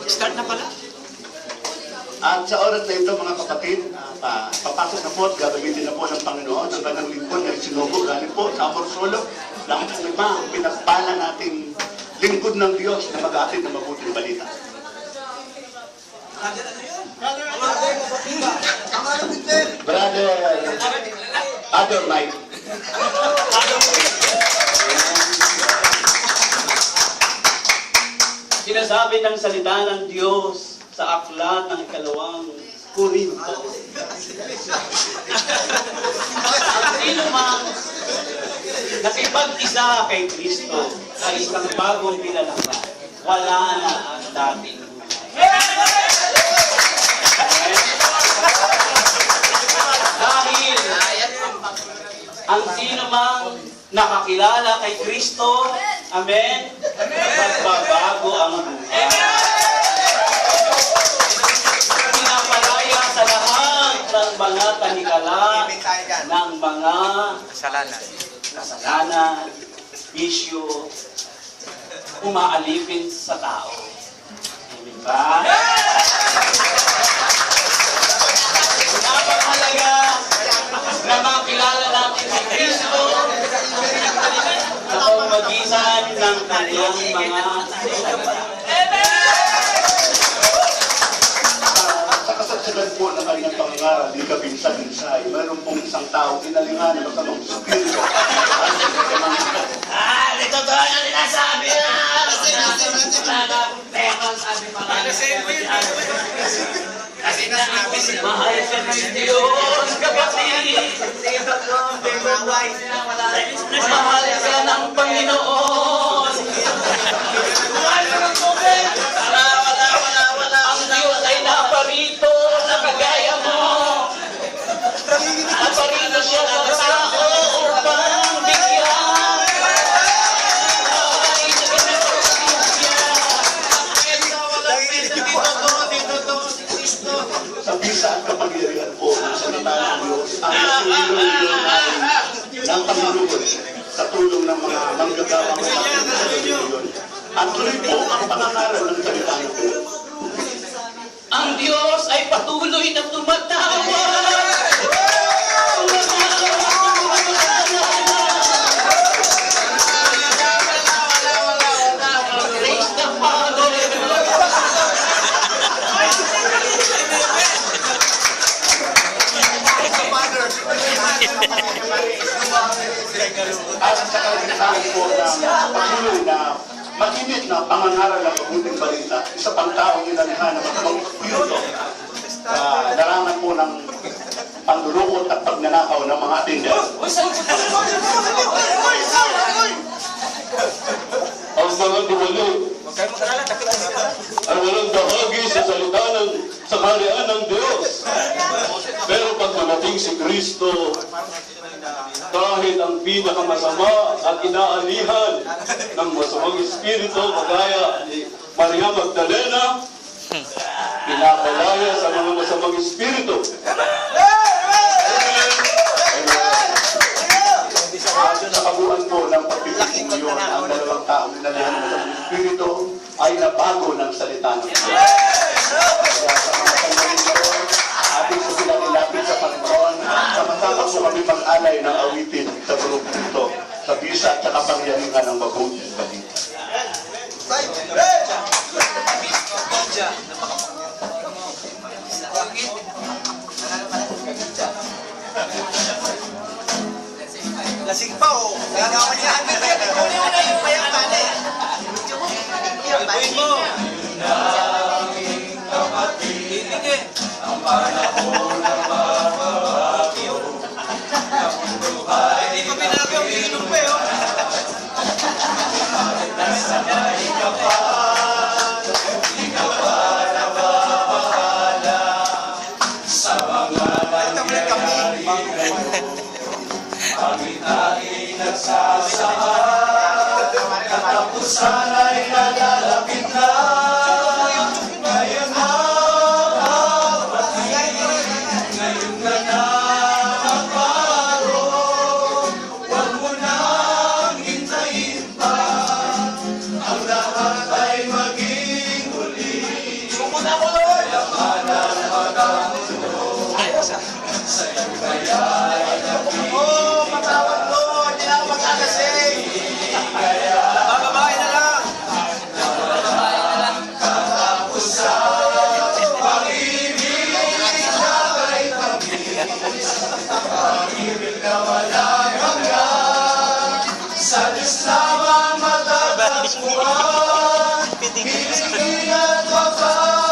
Start na pala. At sa oras na ito, mga kapatid, papasok na po at gagamitin na po ng Panginoon ang kanyang lingkod na isinugo galing po sa Amorsolo. Lahat ng iba, pinagpala nating lingkod ng Diyos na mag-aatid ng mabuting balita. Brother Adornight. Sinasabi ng salita ng Diyos sa aklat ng ikalawang Korinto. Ang sino mang nakipag-isa kay Kristo ay isang bagong pinalakad. Wala na ang dating dahil ang sino mang nakakilala kay Kristo, amen, magbabago ang buhay. Pinapalaya sa lahat ng mga tanikala ng mga kasalanan, bisyo, umaalipin sa tao. Amen ba? Napakahalaga na makilala natin si Kristo sa pamamagitan ng kanyang mga salita. Sa kasaksihan po ng kanyang pangangaral, di kabinsa-binsay, mayroon pong isang tao, inalingan ng masamang spirito. Ito to ang sinasabi na! Mahal ka ng Diyos, kapatid! Mahal ka ng Panginoon! Ang Diyos ay naparito na kagaya mo! Naparito siya sa tao upang bigyan! Sa bisa at kapangyarihan po ng salita ng Diyos, ang isuloy ng Panginoon sa tulong ng mga manggagawang sa Panginoon. At tuloy po ang pangangaral ng salita ng Diyos. Ang Diyos ay patuloy na tumatawa! Praise the Father! At sa kaligtahan po ng patuloy na maginit na pangangaral ng mabuting balita, isa pang taong inalihan na masamang espiritu sa larangan po ng panlulukot at pagnanakaw ng mga attendant. Ang mga dumalo ay walang bahagi sa salita ng samarian ng Diyos. Pero pag dumating si Kristo, kahit ang pinakamasama at inaalihan ng masamang espiritu, kagaya ni Maria Magdalena, pinapalaya sa mga masamang espiritu. Sa kabuuan po ng pagpipiging yun, ang dalawang taong inalihan ng masamang espiritu ay nabago ng salita ng Diyos. Kaya sa mga sandali ito, ating po sila nilapit sa Panginoon, sama-sama po kami mag-alay ng awitin sa grupo ito, sa bisa at sa kapangyarihan ng mabuting balita. Lasing pa o. Nagawa niya. Kunin mo na yung payaman eh. Ibuhin mo. Hinig eh. Hindi ko pinagaw. Iinom pa eh. Katapusan ay nalalapit na. Ngayon na, kapatid, ngayon ka na magbago, huwag mo nang hintayin pa, ang lahat ay maging muli. Sumunod ako, Lord! Oh, patawad ko! Hindi na ako magkakasing! Bababae na lang! Sa Diyos lamang matatagpuan, hiling at wakas.